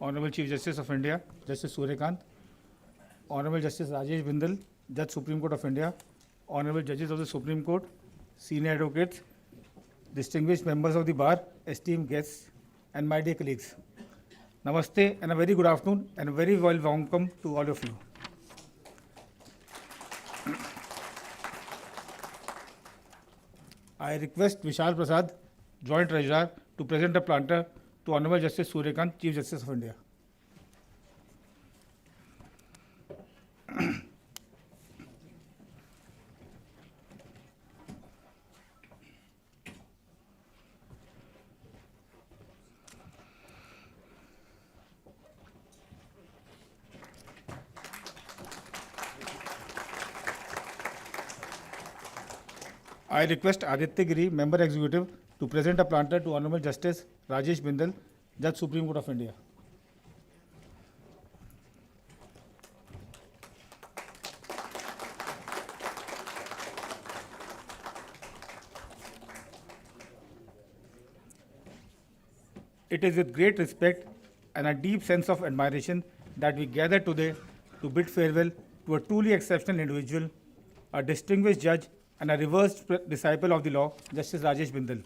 Honorable Chief Justice of India, Justice Suryakant, Honorable Justice Rajesh Bindal, Judge Supreme Court of India, Honorable Judges of the Supreme Court, Senior Advocates, distinguished members of the bar, esteemed guests, and my dear colleagues. Namaste and a very good afternoon and a very welcome to all of you. I request Vishal Prasad, Joint Treasurer, to present a planter to Honorable Justice Suryakant, Chief Justice of India. I request Aditya Giri, Member Executive, to present a planter to Honorable Justice Rajesh Bindal, Judge Supreme Court of India. It is with great respect and a deep sense of admiration that we gather today to bid farewell to a truly exceptional individual, a distinguished judge and a revered disciple of the law, Justice Rajesh Bindal.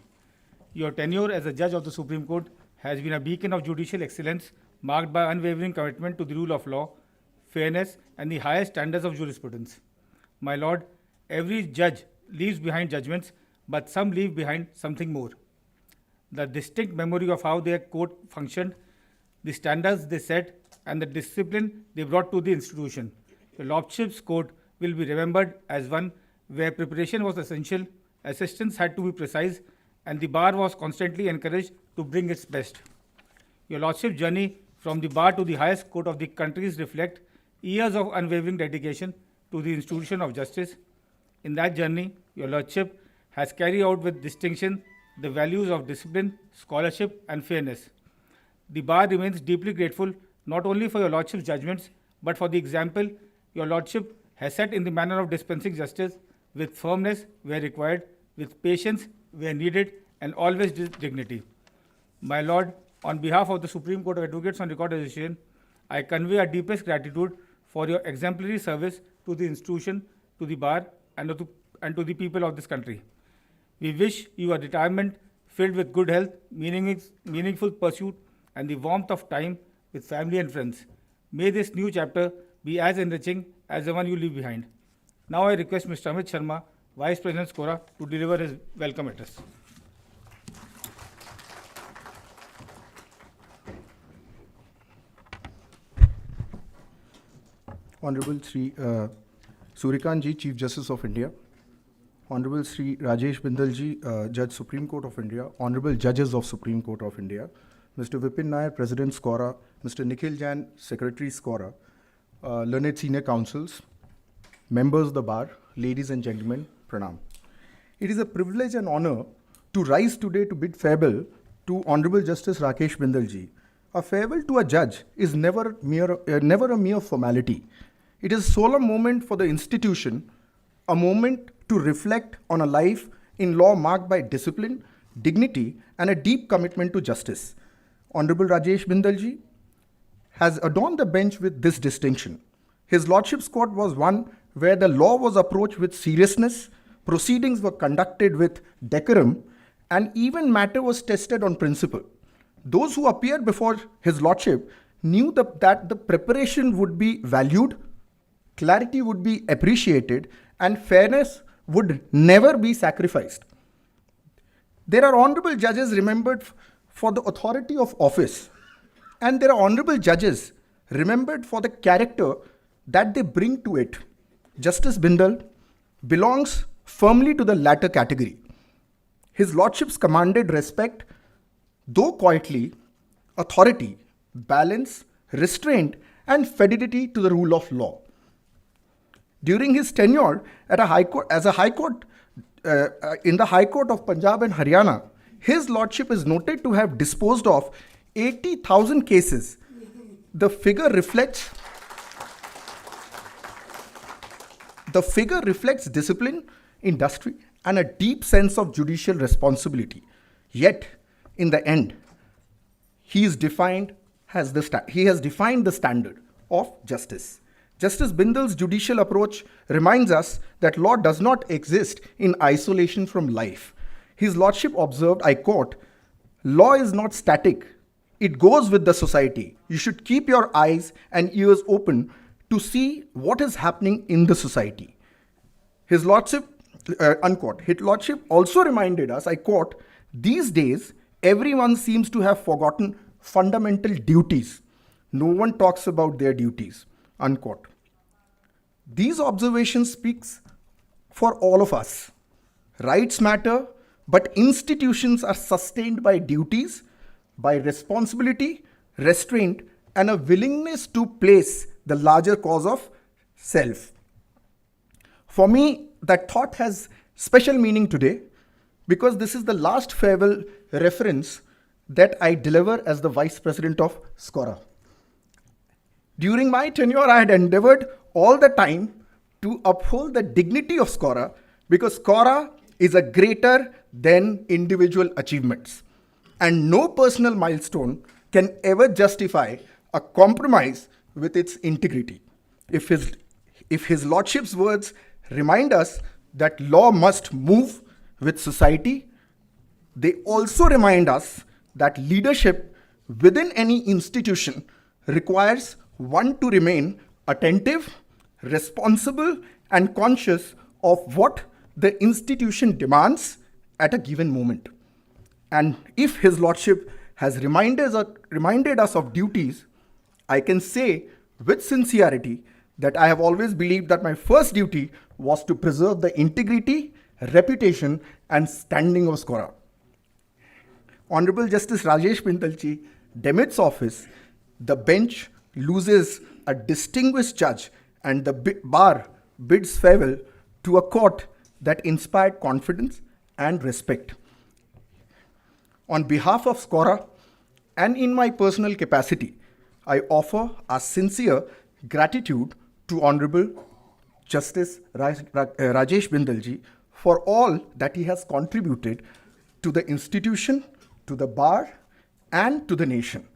Your tenure as a judge of the Supreme Court has been a beacon of judicial excellence marked by unwavering commitment to the rule of law, fairness, and the highest standards of jurisprudence. My Lord, every judge leaves behind judgments, but some leave behind something more. The distinct memory of how their court functioned, the standards they set, and the discipline they brought to the institution. Your Lordship's court will be remembered as one where preparation was essential, assistance had to be precise, and the bar was constantly encouraged to bring its best. Your Lordship's journey from the bar to the highest court of the countries reflect years of unwavering dedication to the institution of justice. In that journey, Your Lordship has carried out with distinction the values of discipline, scholarship, and fairness. The bar remains deeply grateful not only for Your Lordship's judgments, but for the example Your Lordship has set in the manner of dispensing justice with firmness where required, with patience where needed, and always with dignity. My Lord, on behalf of the Supreme Court of Advocates on Record Association, I convey our deepest gratitude for your exemplary service to the institution, to the bar, and to the people of this country. We wish you a retirement filled with good health, meaningful pursuit, and the warmth of time with family and friends. May this new chapter be as enriching as the one you leave behind. Now I request Mr. Amit Sharma, Vice President Scora, to deliver his welcome address. Honorable Sri Suryakant Ji, Chief Justice of India, Honorable Sri Rajesh Bindal Ji, Judge Supreme Court of India, Honorable Judges of Supreme Court of India, Mr. Vipin Nair, President Scora, Mr. Nikhil Jain, Secretary Scora, learned senior counsels, members of the bar, ladies and gentlemen, pranam. It is a privilege and honor to rise today to bid farewell to Honorable Justice Rakesh Bindal Ji. A farewell to a judge is never a mere formality. It is a solemn moment for the institution, a moment to reflect on a life in law marked by discipline, dignity, and a deep commitment to justice. Honorable Rajesh Bindal Ji has adorned the bench with this distinction. His Lordship's court was one where the law was approached with seriousness, proceedings were conducted with decorum, and even matter was tested on principle. Those who appeared before His Lordship knew that the preparation would be valued, clarity would be appreciated, and fairness would never be sacrificed. There are honorable judges remembered for the authority of office, and there are honorable judges remembered for the character that they bring to it. Justice Bindal belongs firmly to the latter category. His Lordship's commanded respect, though quietly, authority, balance, restraint, and fidelity to the rule of law. During his tenure in the High Court of Punjab and Haryana, His Lordship is noted to have disposed of 80,000 cases. The figure reflects discipline, industry, and a deep sense of judicial responsibility. Yet, in the end, he has defined the standard of justice. Justice Bindal's judicial approach reminds us that law does not exist in isolation from life. His Lordship observed, I quote, "Law is not static. It goes with the society. You should keep your eyes and ears open to see what is happening in the society." His Lordship, unquote, His Lordship also reminded us, I quote, "These days, everyone seems to have forgotten fundamental duties. No one talks about their duties," unquote. These observations speaks for all of us. Rights matter, but institutions are sustained by duties, by responsibility, restraint, and a willingness to place the larger cause of self. For me, that thought has special meaning today because this is the last farewell reference that I deliver as the Vice President of Scora. During my tenure, I had endeavored all the time to uphold the dignity of Scora because Scora is a greater than individual achievements. And no personal milestone can ever justify a compromise with its integrity. If his Lordship's words remind us that law must move with society, they also remind us that leadership within any institution requires one to remain attentive, responsible, and conscious of what the institution demands at a given moment. And if His Lordship has reminded us of duties, I can say with sincerity that I have always believed that my first duty was to preserve the integrity, reputation, and standing of Skora. Honorable Justice Rajesh Bindal ji demits office, the bench loses a distinguished judge, and the bar bids farewell to a court that inspired confidence and respect. On behalf of Skora and in my personal capacity, I offer our sincere gratitude to Honorable Justice Rajesh Bindal ji for all that he has contributed to the institution, to the bar, and to the nation.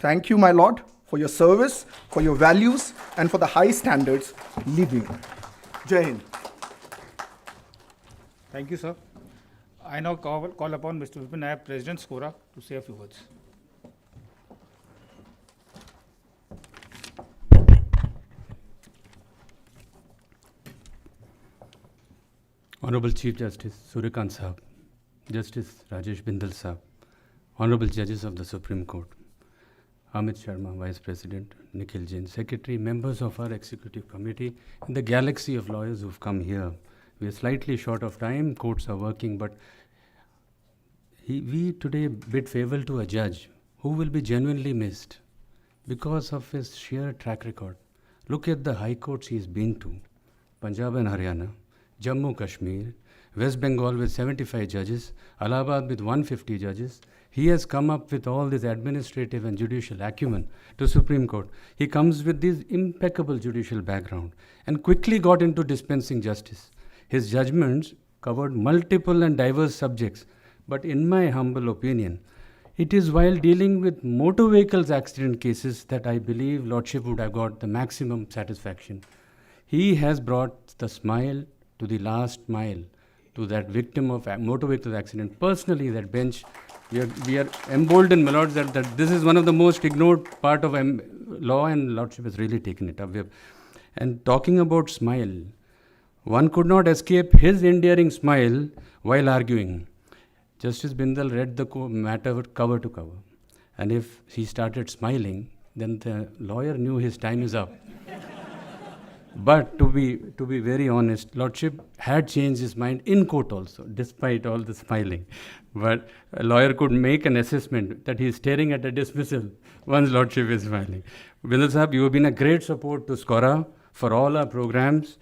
Thank you, my Lord, for your service, for your values, and for the high standards living. Jai Hind. Thank you, sir. I now call upon Mr. Vipin Nair, President Skora, to say a few words. Honorable Chief Justice Suryakant Sahab, Justice Rajesh Bindal Sahab, Honorable Judges of the Supreme Court, Amit Sharma, Vice President, Nikhil Jain, Secretary, members of our Executive Committee, and the galaxy of lawyers who've come here. We are slightly short of time, courts are working, but we today bid farewell to a judge who will be genuinely missed because of his sheer track record. Look at the high courts he's been to: Punjab and Haryana, Jammu Kashmir, West Bengal with 75 judges, Allahabad with 150 judges. He has come up with all this administrative and judicial acumen to Supreme Court. He comes with this impeccable judicial background and quickly got into dispensing justice. His judgments covered multiple and diverse subjects, but in my humble opinion, it is while dealing with motor vehicles accident cases that I believe Lordship would have got the maximum satisfaction. He has brought the smile to the last mile to that victim of motor vehicle accident. Personally, that bench, we are emboldened, my lords, that this is one of the most ignored part of law, and Lordship has really taken it up. And talking about smile, one could not escape his endearing smile while arguing. Justice Bindal read the matter cover to cover, and if he started smiling, then the lawyer knew his time is up. But to be very honest, Lordship had changed his mind in court also, despite all the smiling. But a lawyer could make an assessment that he is staring at a dismissal once Lordship is smiling. Bindal Sahab, you have been a great support to Skora for all our programs.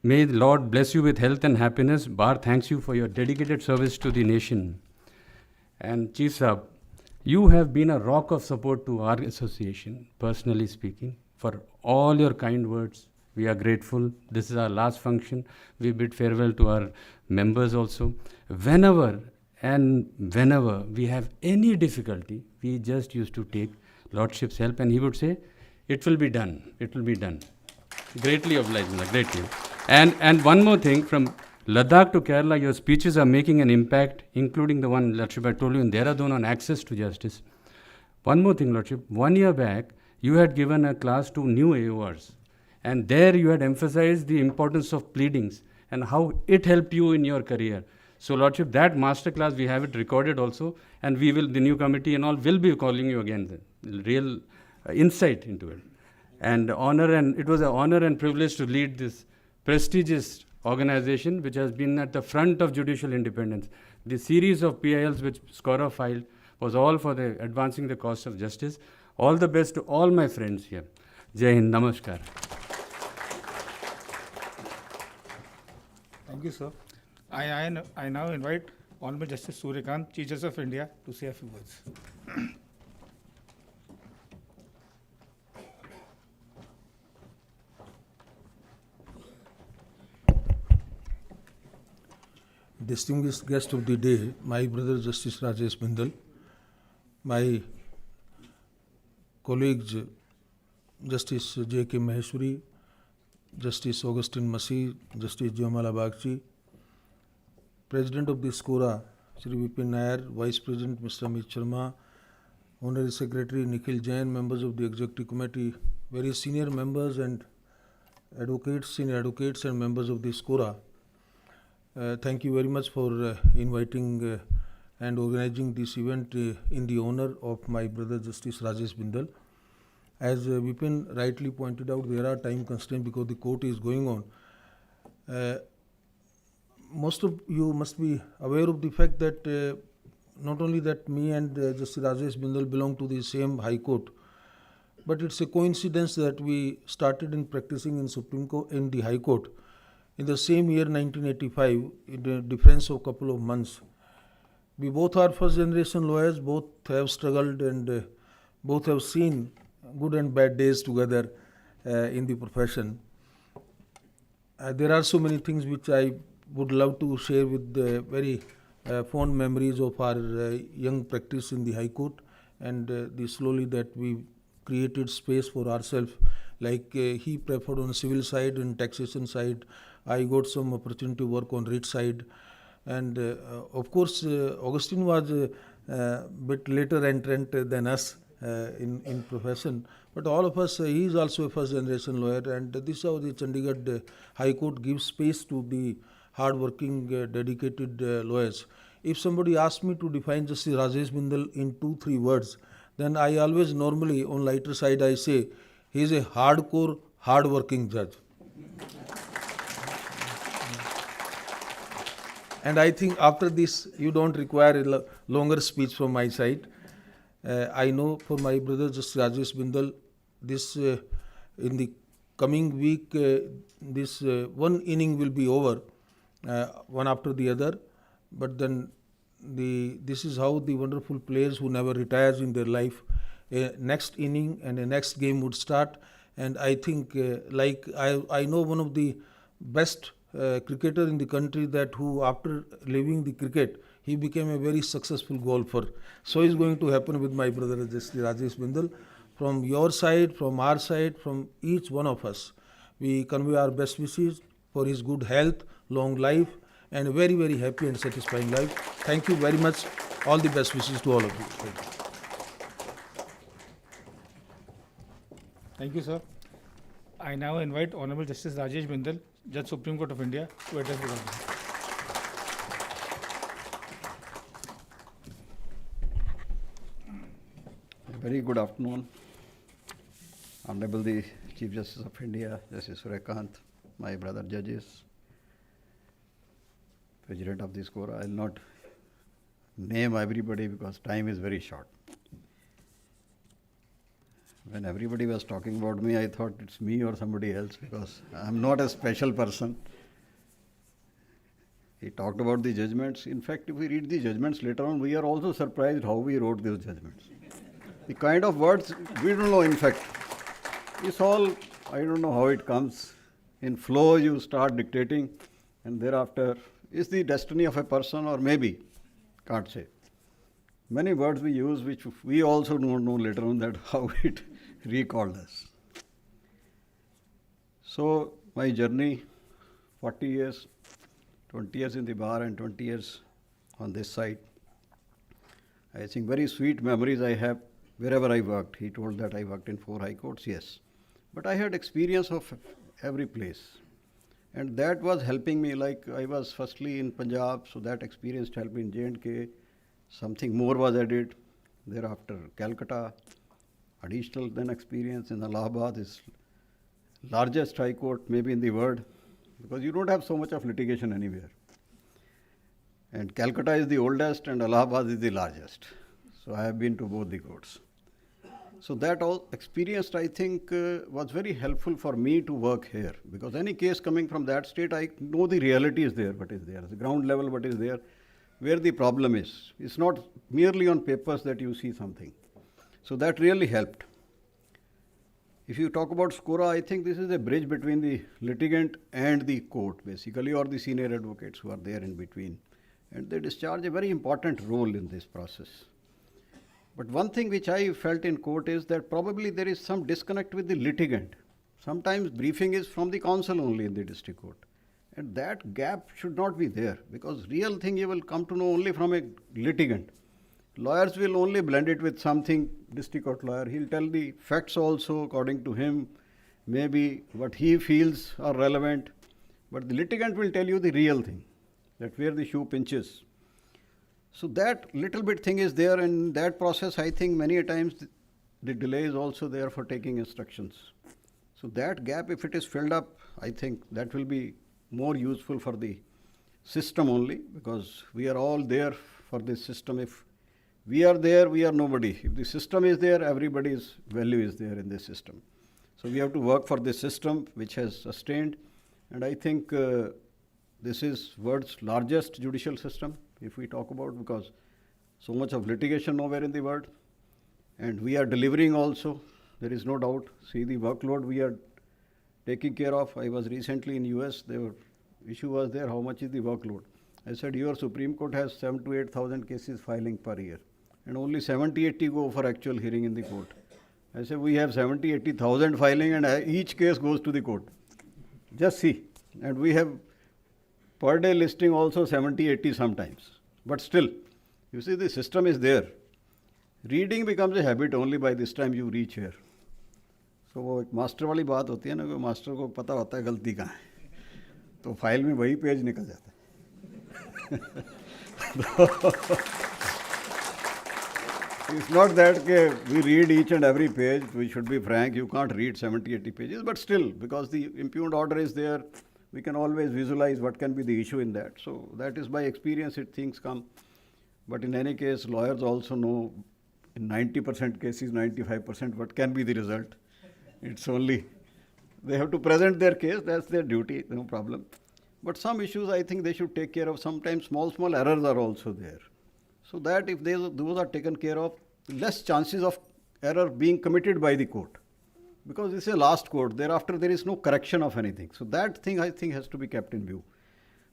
May the Lord bless you with health and happiness. Bar thanks you for your dedicated service to the nation. And Chief Sahab, you have been a rock of support to our association, personally speaking, for all your kind words. We are grateful. This is our last function. We bid farewell to our members also. Whenever we have any difficulty, we just used to take Lordship's help, and he would say, it will be done. It will be done. Greatly obliged, greatly. And one more thing, from Ladakh to Kerala, your speeches are making an impact, including the one Lordship I told you in Dehradun on access to justice. One more thing, Lordship. 1 year back, you had given a class to new AORs. And there you had emphasized the importance of pleadings and how it helped you in your career. So, Lordship, that masterclass, we have it recorded also, and we will, the new committee and all, will be calling you again, real insight into it. And it was an honor and privilege to lead this prestigious organization which has been at the front of judicial independence. The series of PILs which Skora filed was all for the advancing the cause of justice. All the best to all my friends here. Jai Hind, Namaskar. Thank you, sir. I now invite Honorable Justice Suryakant, Chief Justice of India, to say a few words. Distinguished guest of the day, my brother Justice Rajesh Bindal, my colleagues Justice J.K. Maheshwari, Justice Augustine Masih, Justice Jayamala Bagchi, President of the Skora, Shri Vipin Nair, Vice President Mr. Amit Sharma, Honorary Secretary Nikhil Jain, members of the Executive Committee, various senior members and advocates, senior advocates and members of the SCORA. Thank you very much for inviting and organizing this event in the honor of my brother Justice Rajesh Bindal. As Vipin rightly pointed out, there are time constraints because the court is going on. Most of you must be aware of the fact that not only that me and Justice Rajesh Bindal belong to the same High Court, but it's a coincidence that we started in practicing in Supreme Court, in the High Court, in the same year 1985, in a difference of couple of months. We both are first generation lawyers, both have struggled and both have seen good and bad days together in the profession. There are so many things which I would love to share with the very fond memories of our young practice in the High Court, and the slowly that we created space for ourselves. Like he preferred on civil side and taxation side, I got some opportunity to work on writ side, and of course Augustine was a bit later entrant than us in profession, but all of us, he is also a first generation lawyer, and this is how the Chandigarh High Court gives space to the hard-working, dedicated lawyers. If somebody asks me to define Justice Rajesh Bindal in 2-3 words, then I always normally, on lighter side, I say, he is a hardcore, hard-working judge. And I think after this, you don't require a longer speech from my side. I know for my brother Justice Rajesh Bindal, this in the coming week, this one inning will be over, one after the other, but then this is how the wonderful players who never retires in their life, a next inning and a next game would start. And I think I know one of the best cricketer in the country that who after leaving the cricket he became a very successful golfer. So is going to happen with my brother Justice Rajesh Bindal. From your side, from our side, from each one of us, we convey our best wishes for his good health, long life, and a very, very happy and satisfying life. Thank you very much. All the best wishes to all of you. Thank you. Thank you, sir. I now invite Honorable Justice Rajesh Bindal, Judge Supreme Court of India, to address the House. Very good afternoon. Honorable the Chief Justice of India, Justice Suryakant, my brother judges, President of the SCORA. I will not name everybody because time is very short. When everybody was talking about me, I thought it's me or somebody else because I'm not a special person. He talked about the judgments. In fact, if we read the judgments later on, we are also surprised how we wrote those judgments. The kind of words, we don't know in fact. It's all, I don't know how it comes. In flow, you start dictating, and thereafter, is the destiny of a person or maybe, can't say. Many words we use which we also don't know later on that how it recalled us. So, my journey, 40 years, 20 years in the bar and 20 years on this side. I think very sweet memories I have wherever I worked. He told that I worked in 4 high courts, yes. But I had experience of every place. And that was helping me, like I was firstly in Punjab, so that experience helped me in J&K. Something more was added. Thereafter, Calcutta, additional then experience in Allahabad is largest high court maybe in the world, because you don't have so much of litigation anywhere. And Calcutta is the oldest and Allahabad is the largest. So I have been to both the courts. So that all experience, I think, was very helpful for me to work here, because any case coming from that state, I know the reality is there, what is there, the ground level, what is there, where the problem is. It's not merely on papers that you see something. So that really helped. If you talk about SCORA, I think this is a bridge between the litigant and the court, basically, or the senior advocates who are there in between. And they discharge a very important role in this process. But one thing which I felt in court is that probably there is some disconnect with the litigant. Sometimes briefing is from the counsel only in the district court. And that gap should not be there, because real thing you will come to know only from a litigant. Lawyers will only blend it with something, district court lawyer. He'll tell the facts also according to him, maybe what he feels are relevant. But the litigant will tell you the real thing, that where the shoe pinches. So that little bit thing is there, and that process, I think many a times the delay is also there for taking instructions. So that gap, if it is filled up, I think that will be more useful for the system only, because we are all there for this system. If we are there, we are nobody. If the system is there, everybody's value is there in this system. So we have to work for this system which has sustained, and I think this is world's largest judicial system, if we talk about, because so much of litigation nowhere in the world, and we are delivering also, there is no doubt. See the workload we are taking care of. I was recently in US, the issue was there, how much is the workload? I said, your Supreme Court has 7,000 to 8,000 cases filing per year, and only 70-80 go for actual hearing in the court. I said, we have 70-80,000 filing, and each case goes to the court. Just see. And we have per day listing also 70-80 sometimes. But still, you see the system is there. Reading becomes a habit only by this time you reach here. So वो एक master वाली बात होती है ना, कि master को पता होता है गलती कहाँ है, तो फाइल में वही पेज निकल जाता है. It's not that we read each and every page. We should be frank, you can't read 70-80 pages, but still, because the impugned order is there, we can always visualize what can be the issue in that. So that is by experience, things come. But in any case, lawyers also know in 90% cases, 95% what can be the result. It's only, they have to present their case, that's their duty, no problem. But some issues I think they should take care of. Sometimes small errors are also there. So that if those are taken care of, less chances of error being committed by the court. Because this is a last court, thereafter there is no correction of anything. So that thing I think has to be kept in view.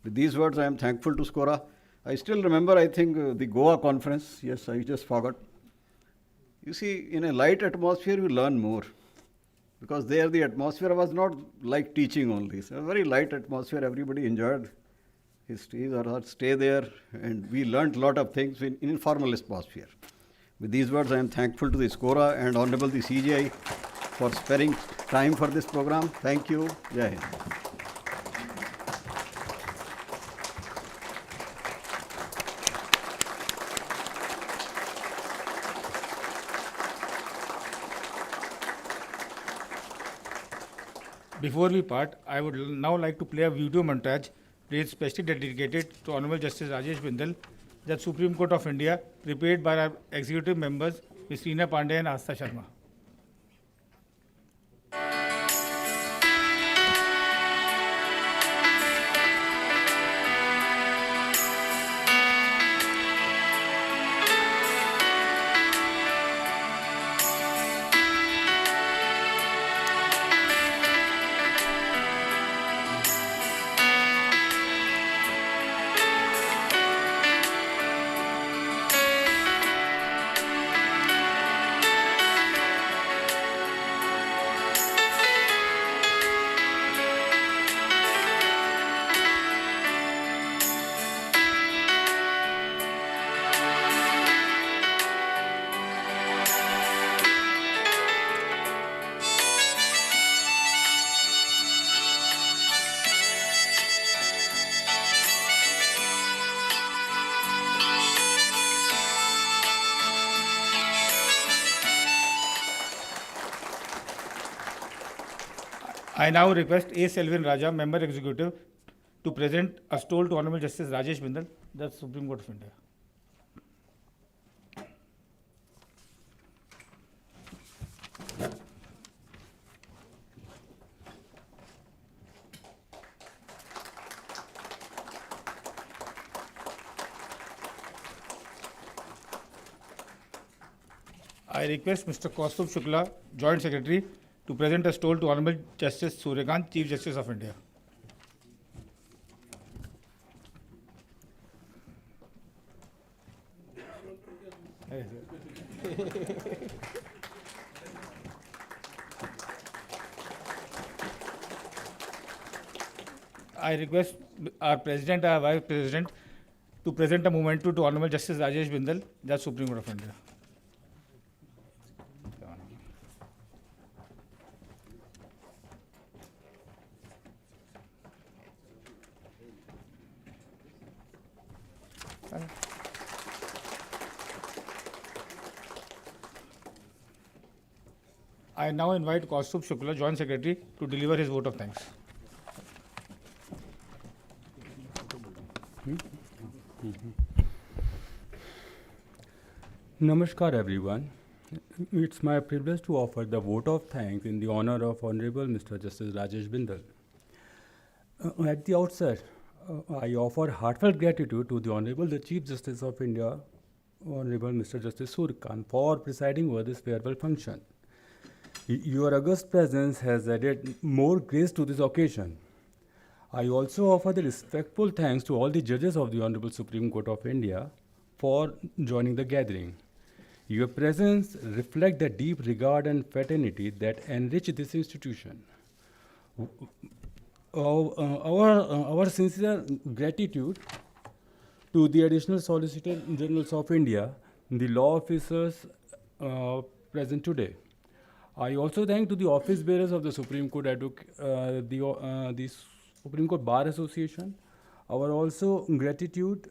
With these words, I am thankful to SCORA. I still remember, I think, the Goa conference. Yes, I just forgot. You see, in a light atmosphere, you learn more. Because there the atmosphere was not like teaching only. It's a very light atmosphere. Everybody enjoyed his or her stay there, and we learnt a lot of things in informal atmosphere. With these words, I am thankful to the SCORA and Honorable the CJI for sparing time for this program. Thank you. Jai Hind. Before we part, I would now like to play a video montage played specially dedicated to Honorable Justice Rajesh Bindal, Judge Supreme Court of India, prepared by our executive members, Ms. Reena Pandey and Astha Sharma. I now request A. Selvin Raja, Member Executive, to present a stole to Honorable Justice Rajesh Bindal, Judge Supreme Court of India. I request Mr. Kaustubh Shukla, Joint Secretary, to present a stole to Honorable Justice Suryakant, Chief Justice of India. I request our President, our Vice President, to present a memento to Honorable Justice Rajesh Bindal, Judge Supreme Court of India. I now invite Kaustubh Shukla, Joint Secretary, to deliver his vote of thanks. Namaskar everyone. It's my privilege to offer the vote of thanks in the honor of Honorable Mr. Justice Rajesh Bindal. At the outset, I offer heartfelt gratitude to the Honorable the Chief Justice of India, Honorable Mr. Justice Surkant, for presiding over this farewell function. Your august presence has added more grace to this occasion. I also offer the respectful thanks to all the judges of the Honorable Supreme Court of India for joining the gathering. Your presence reflects the deep regard and fraternity that enrich this institution. Our sincere gratitude to the Additional Solicitor Generals of India, the law officers present today. I also thank to the office bearers of the Supreme Court, the Supreme Court Bar Association. Our also gratitude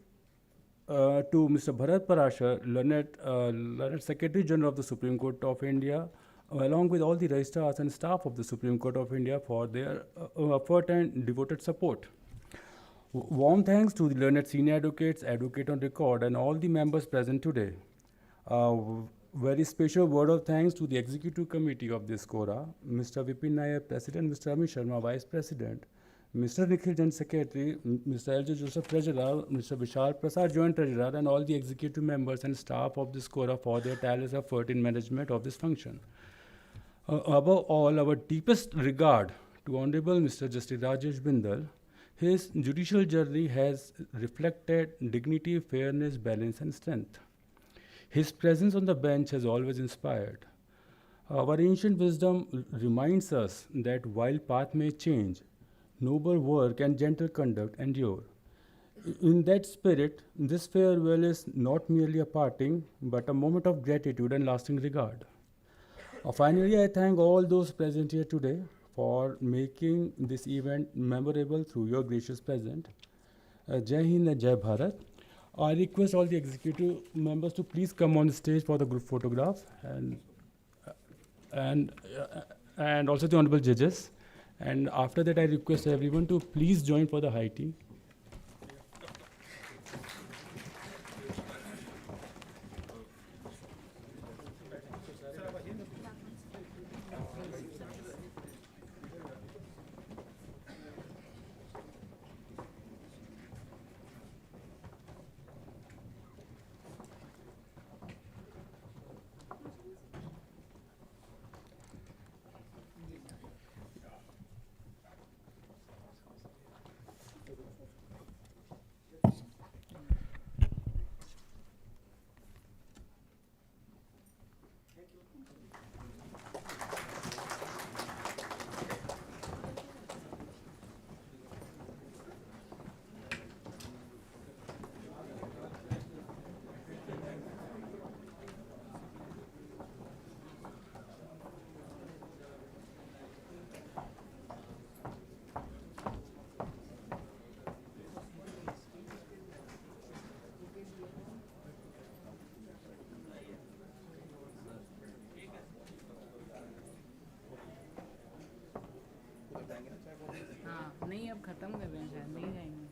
to Mr. Bharat Parashar, learned Secretary General of the Supreme Court of India, along with all the registrars and staff of the Supreme Court of India for their effort and devoted support. Warm thanks to the learned senior advocates, advocate on record, and all the members present today. Very special word of thanks to the Executive Committee of this KORA, Mr. Vipin Nair, President, Mr. Amit Sharma, Vice President, Mr. Nikhil Jain, Secretary, Mr. L.J. Joseph, Treasurer, Mr. Vishal Prasad, Joint Treasurer, and all the executive members and staff of this KORA for their tireless effort in management of this function. Above all, our deepest regard to Honorable Mr. Justice Rajesh Bindal. His judicial journey has reflected dignity, fairness, balance, and strength. His presence on the bench has always inspired. Our ancient wisdom reminds us that while path may change, noble work and gentle conduct endure. In that spirit, this farewell is not merely a parting, but a moment of gratitude and lasting regard. Finally, I thank all those present here today for making this event memorable through your gracious presence. Jai Hind and Jai Bharat. I request all the executive members to please come on the stage for the group photograph, and also the honorable judges. And after that, I request everyone to please join for the high tea. हाँ नहीं अब खत्म कर रहे हैं शायद नहीं जाएंगे